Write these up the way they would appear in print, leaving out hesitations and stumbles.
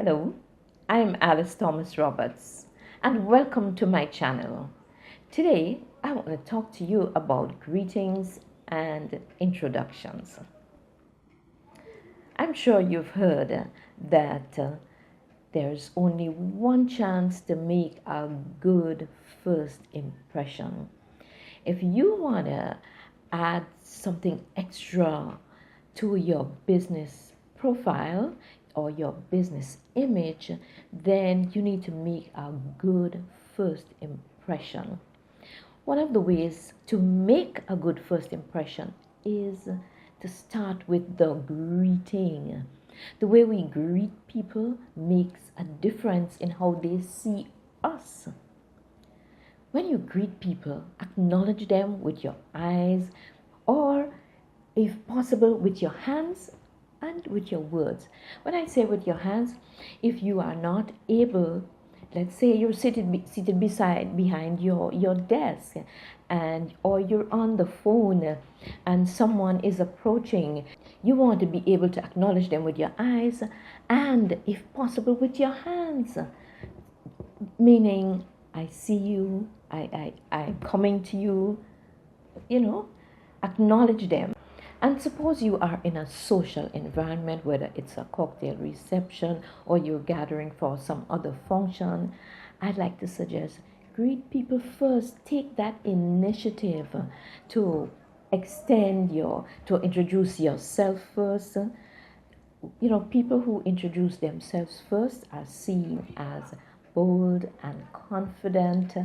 Hello, I'm Alice Thomas Roberts, and welcome to my channel. Today, I want to talk to you about greetings and introductions. I'm sure you've heard that there's only one chance to make a good first impression. If you want to add something extra to your business profile or your business image, then you need to make a good first impression. One of the ways to make a good first impression is to start with the greeting. The way we greet people makes a difference in how they see us. When you greet people, acknowledge them with your eyes or, if possible, with your hands and with your words. When I say with your hands, if you are not able, let's say you're seated behind your desk or you're on the phone and someone is approaching, you want to be able to acknowledge them with your eyes and, if possible, with your hands, meaning I see you, I'm coming to you, acknowledge them. And suppose you are in a social environment, whether it's a cocktail reception or you're gathering for some other function, I'd like to suggest greet people first. Take that initiative to to introduce yourself first. People who introduce themselves first are seen as bold and confident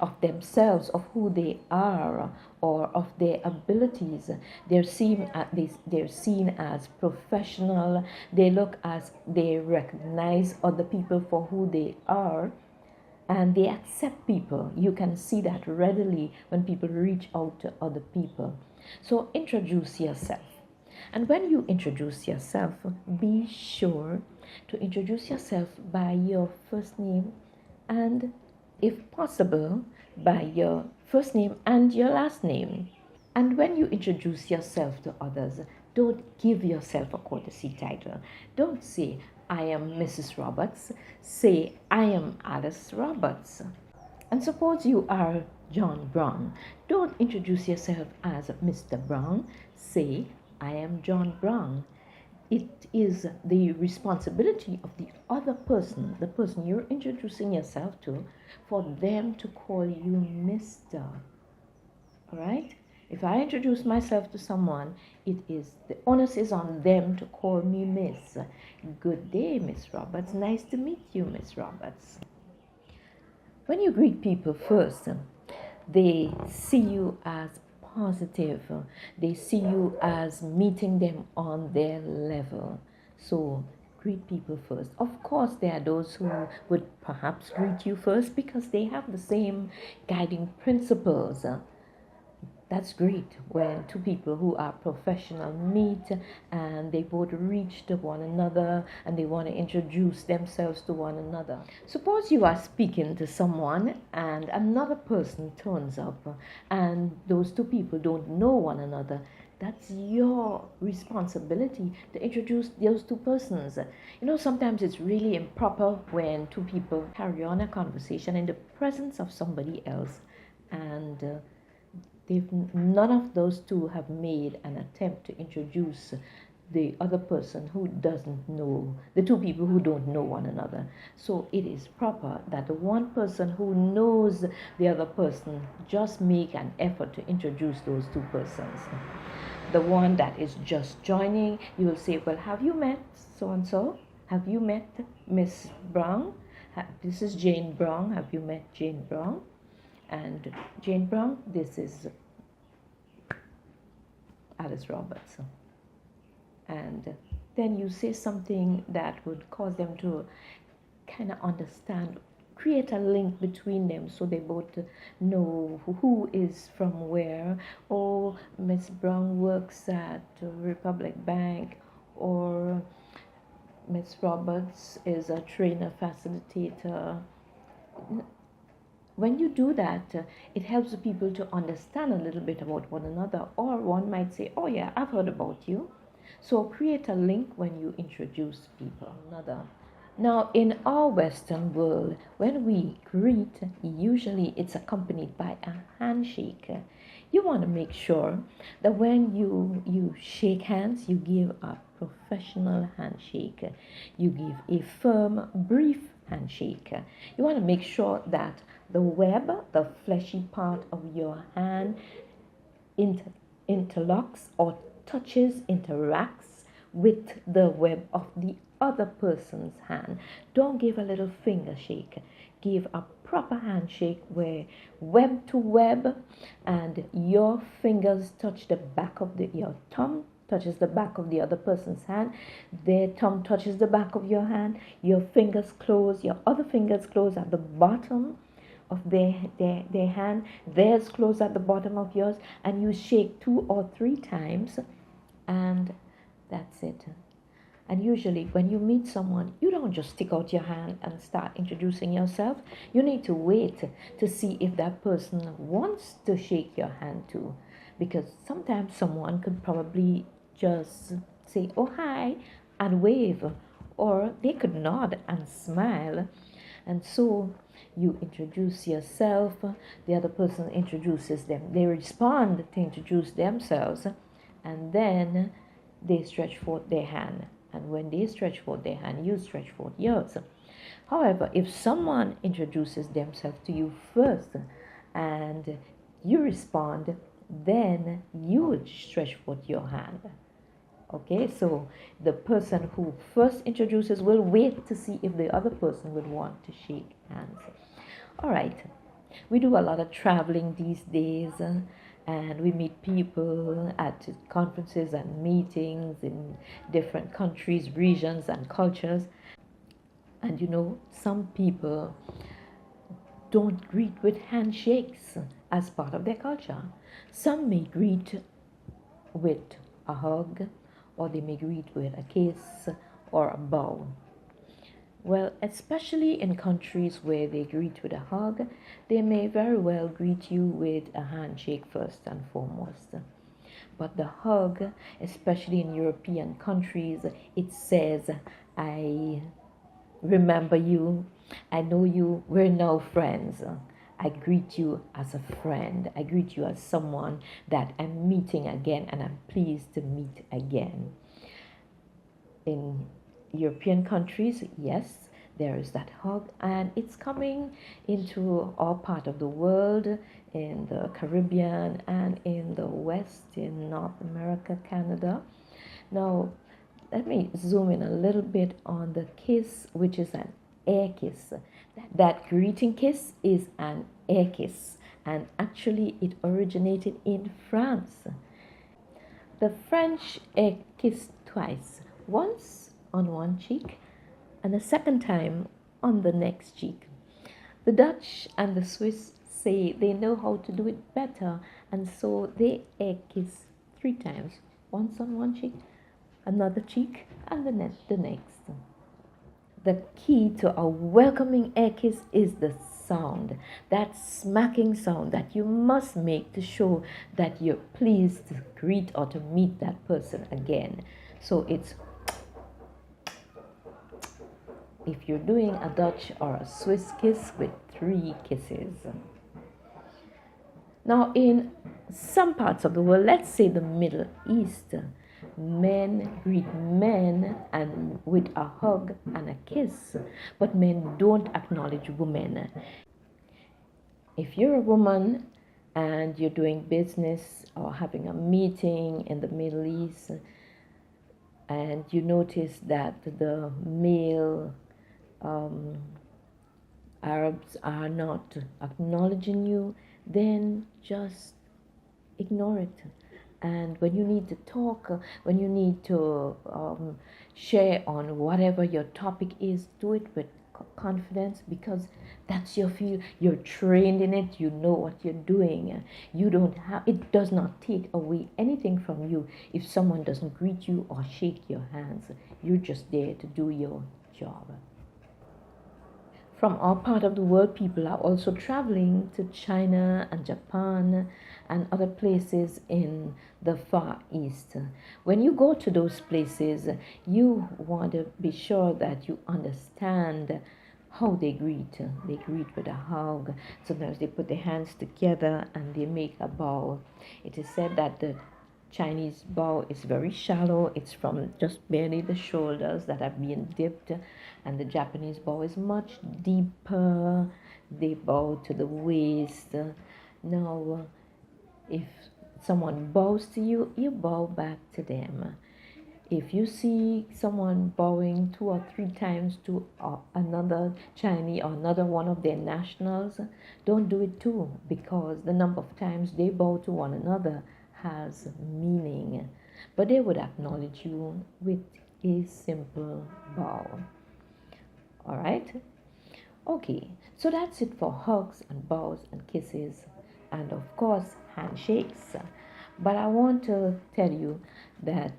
of themselves, of who they are, or of their abilities. They're seen as professional. They recognize other people for who they are, and they accept people. You can see that readily when people reach out to other people. So introduce yourself. And when you introduce yourself, be sure to introduce yourself by your first name and, if possible, by your first name and your last name. And when you introduce yourself to others, don't give yourself a courtesy title. Don't say, I am Mrs. Roberts. Say, I am Alice Roberts. And suppose you are John Brown. Don't introduce yourself as Mr. Brown. Say, I am John Brown. It is the responsibility of the other person, the person you're introducing yourself to, for them to call you Mr. All right? If I introduce myself to someone, the onus is on them to call me Miss. Good day, Miss Roberts. Nice to meet you, Miss Roberts. When you greet people first, they see you as positive. They see you as meeting them on their level. So greet people first. Of course, there are those who would perhaps greet you first because they have the same guiding principles. That's great when two people who are professional meet and they both reach to one another and they want to introduce themselves to one another. Suppose you are speaking to someone and another person turns up and those two people don't know one another. That's your responsibility to introduce those two persons. Sometimes it's really improper when two people carry on a conversation in the presence of somebody else and none of those two have made an attempt to introduce the other person who doesn't know, the two people who don't know one another. So it is proper that the one person who knows the other person just make an effort to introduce those two persons. The one that is just joining, you will say, well, have you met so-and-so? Have you met Miss Brown? This is Jane Brown. Have you met Jane Brown? And Jane Brown, this is Alice Roberts. And then you say something that would cause them to kind of understand, create a link between them so they both know who is from where. Oh, Miss Brown works at Republic Bank, or Miss Roberts is a trainer facilitator. When you do that, it helps the people to understand a little bit about one another. Or one might say, oh yeah, I've heard about you. So create a link when you introduce people. Now, in our Western world, when we greet, usually it's accompanied by a handshake. You want to make sure that when you shake hands, you give a professional handshake. You give a firm, brief handshake. You want to make sure that the web, the fleshy part of your hand, interlocks or touches, interacts with the web of the other person's hand. Don't give a little finger shake. Give a proper handshake where web to web and your fingers touch the back of your thumb touches the back of the other person's hand, their thumb touches the back of your hand, your fingers close, your other fingers close at the bottom of their hand, theirs close at the bottom of yours, and you shake 2 or 3 times, and that's it. And usually when you meet someone, you don't just stick out your hand and start introducing yourself. You need to wait to see if that person wants to shake your hand too. Because sometimes someone could probably just say, oh, hi, and wave. Or they could nod and smile. And so you introduce yourself, the other person introduces them. They respond to introduce themselves, and then they stretch forth their hand. And when they stretch forth their hand, you stretch forth yours. However, if someone introduces themselves to you first and you respond, then you would stretch forth your hand. Okay, so the person who first introduces will wait to see if the other person would want to shake hands. All right, we do a lot of traveling these days. And we meet people at conferences and meetings in different countries, regions, and cultures. And you know, some people don't greet with handshakes as part of their culture. Some may greet with a hug, or they may greet with a kiss or a bow. Well, especially in countries where they greet with a hug, they may very well greet you with a handshake first and foremost. But the hug, especially in European countries, it says, I remember you, I know you, we're now friends. I greet you as a friend. I greet you as someone that I'm meeting again and I'm pleased to meet again. In European countries, yes, there is that hug, and it's coming into our part of the world, in the Caribbean and in the West, in North America, Canada. Now, let me zoom in a little bit on the kiss, which is an air kiss. That greeting kiss is an air kiss, and actually it originated in France. The French air kissed twice, once on one cheek and the second time on the next cheek. The Dutch and the Swiss say they know how to do it better, and so they air kiss 3 times, once on one cheek, another cheek, and the next. The key to a welcoming air kiss is the sound, that smacking sound that you must make to show that you're pleased to greet or to meet that person again. So it's, if you're doing a Dutch or a Swiss kiss, with 3 kisses. Now, in some parts of the world, let's say the Middle East, men greet men and with a hug and a kiss, but men don't acknowledge women. If you're a woman and you're doing business or having a meeting in the Middle East, and you notice that the male Arabs are not acknowledging you, then just ignore it. And when you need to talk, when you need to share on whatever your topic is, do it with confidence, because that's your field. You're trained in it. You know what you're doing. You don't have. It does not take away anything from you if someone doesn't greet you or shake your hands. You're just there to do your job. from our part of the world, people are also traveling to China and Japan and other places in the Far East. When you go to those places, you want to be sure that you understand how they greet. They greet with a hug. Sometimes they put their hands together and they make a bow. It is said that the Chinese bow is very shallow. It's from just barely the shoulders that are being dipped, and the Japanese bow is much deeper. They bow to the waist. Now, if someone bows to you, you bow back to them. If you see someone bowing 2 or 3 times to another Chinese or another one of their nationals, don't do it too, because the number of times they bow to one another has meaning. But they would acknowledge you with a simple bow. All right? Okay, so that's it for hugs and bows and kisses, and of course handshakes. But I want to tell you that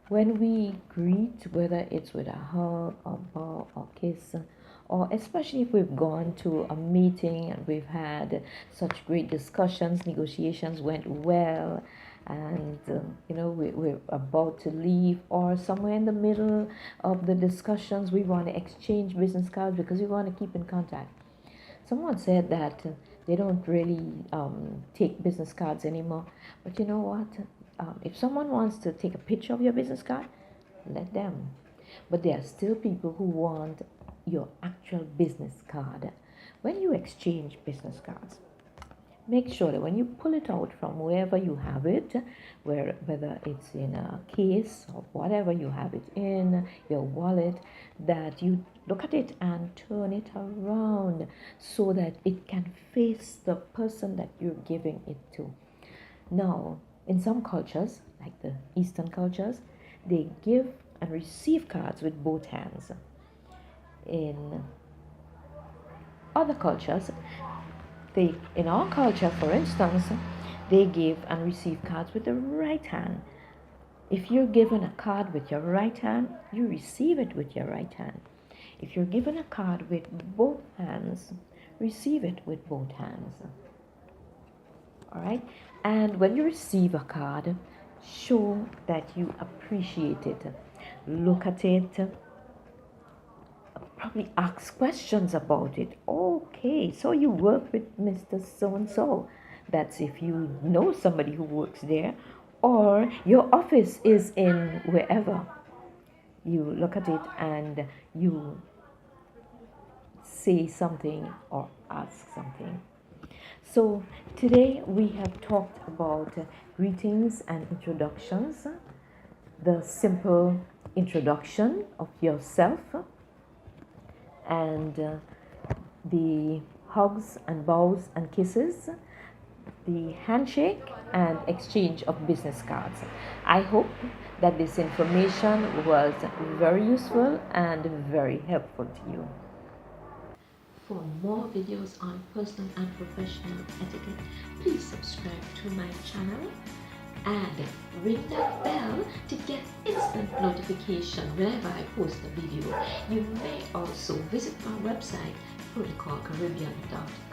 when we greet, whether it's with a hug or bow or kiss, or especially if we've gone to a meeting and we've had such great discussions, negotiations went well, and we're about to leave, or somewhere in the middle of the discussions we want to exchange business cards because we want to keep in contact. Someone said that they don't really take business cards anymore, but you know what? If someone wants to take a picture of your business card, let them. But there are still people who want your actual business card. When you exchange business cards, make sure that when you pull it out from wherever you have it, whether it's in a case or whatever you have it in, your wallet, that you look at it and turn it around so that it can face the person that you're giving it to. Now, in some cultures, like the Eastern cultures, they give and receive cards with both hands. In other cultures, in our culture, for instance, they give and receive cards with the right hand. If you're given a card with your right hand, you receive it with your right hand. If you're given a card with both hands, receive it with both hands. All right? And when you receive a card, show that you appreciate it. Look at it. Probably ask questions about it. Okay, so you work with Mr. So-and-so. That's if you know somebody who works there. Or your office is in wherever. You look at it and you say something or ask something. So today we have talked about greetings and introductions, the simple introduction of yourself, and the hugs and bows and kisses, the handshake and exchange of business cards. I hope that this information was very useful and very helpful to you. For more videos on personal and professional etiquette, please subscribe to my channel and ring that bell to get instant notification whenever I post a video. You may also visit my website, protocolcaribbean.com.